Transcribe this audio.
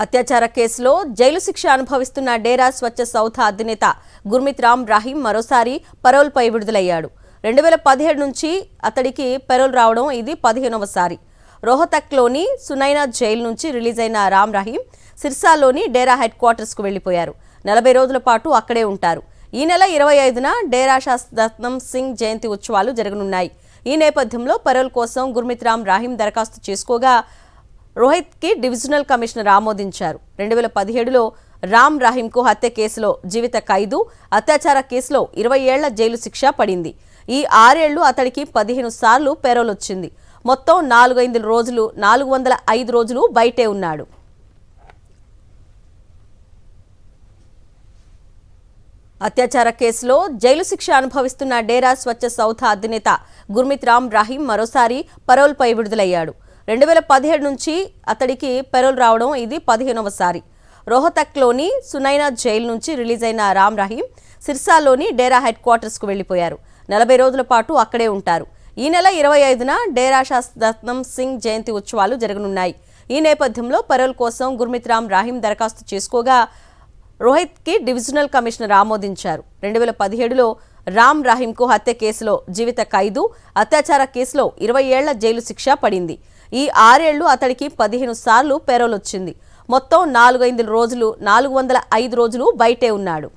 అత్యాచార కేసులో జైలు శిక్ష అనుభవిస్తున్న డేరా స్వచ్ఛ సౌథ అధినేత గుర్మిత్ రామ్ రహీం మరోసారి పరోల్పై విడుదలయ్యాడు. 2017 నుంచి అతడికి పరోల్ రావడం ఇది 15వసారి. రోహతక్లోని సునైనా జైలు నుంచి రిలీజ్ అయిన రామ్ రహీం సిర్సాలోని డేరా హెడ్ క్వార్టర్స్కు వెళ్లిపోయారు. 40 రోజుల పాటు అక్కడే ఉంటారు. ఈ నెల 25న డేరా శాస్త్రరత్నం సింగ్ జయంతి ఉత్సవాలు జరగనున్నాయి. ఈ నేపథ్యంలో పరోల్ కోసం గుర్మిత్ రామ్ రహీం దరఖాస్తు చేసుకోగా రోహిత్కి డివిజనల్ కమిషనర్ ఆమోదించారు. 2017లో రామ్ రహీంకు హత్య కేసులో జీవిత ఖైదు, అత్యాచార కేసులో 20 ఏళ్ల జైలు శిక్ష పడింది. ఈ 6 ఏళ్లు అతడికి 15 సార్లు పెరోల్ వచ్చింది. మొత్తం 405 రోజులు బయటే ఉన్నాడు. అత్యాచార కేసులో జైలు శిక్ష అనుభవిస్తున్న డేరా స్వచ్ఛ సౌథ అధినేత గుర్మిత్ రామ్ రహీం మరోసారి పరోల్పై విడుదలయ్యాడు. 2017 నుంచి అతడికి పరోల్ రావడం ఇది 15వసారి. రోహతక్లోని సునైనా జైలు నుంచి రిలీజ్ అయిన రామ్ రహీం సిర్సాలోని డేరా హెడ్ క్వార్టర్స్కు వెళ్లిపోయారు. 40 రోజుల పాటు అక్కడే ఉంటారు. ఈ నెల 25న డేరా శాస్త్రరత్నం సింగ్ జయంతి ఉత్సవాలు జరగనున్నాయి. ఈ నేపథ్యంలో పరోల్ కోసం గుర్మిత్ రామ్ రహీం దరఖాస్తు చేసుకోగా రోహిత్కి డివిజనల్ కమిషనర్ ఆమోదించారు. 2017లో రామ్ రహీంకు హత్య కేసులో జీవిత ఖైదు, అత్యాచార కేసులో 20 ఏళ్ల జైలు శిక్ష పడింది. ఈ 6 ఏళ్లు అతడికి 15 సార్లు పెరోల్ వచ్చింది. మొత్తం 405 రోజులు బయటే ఉన్నాడు.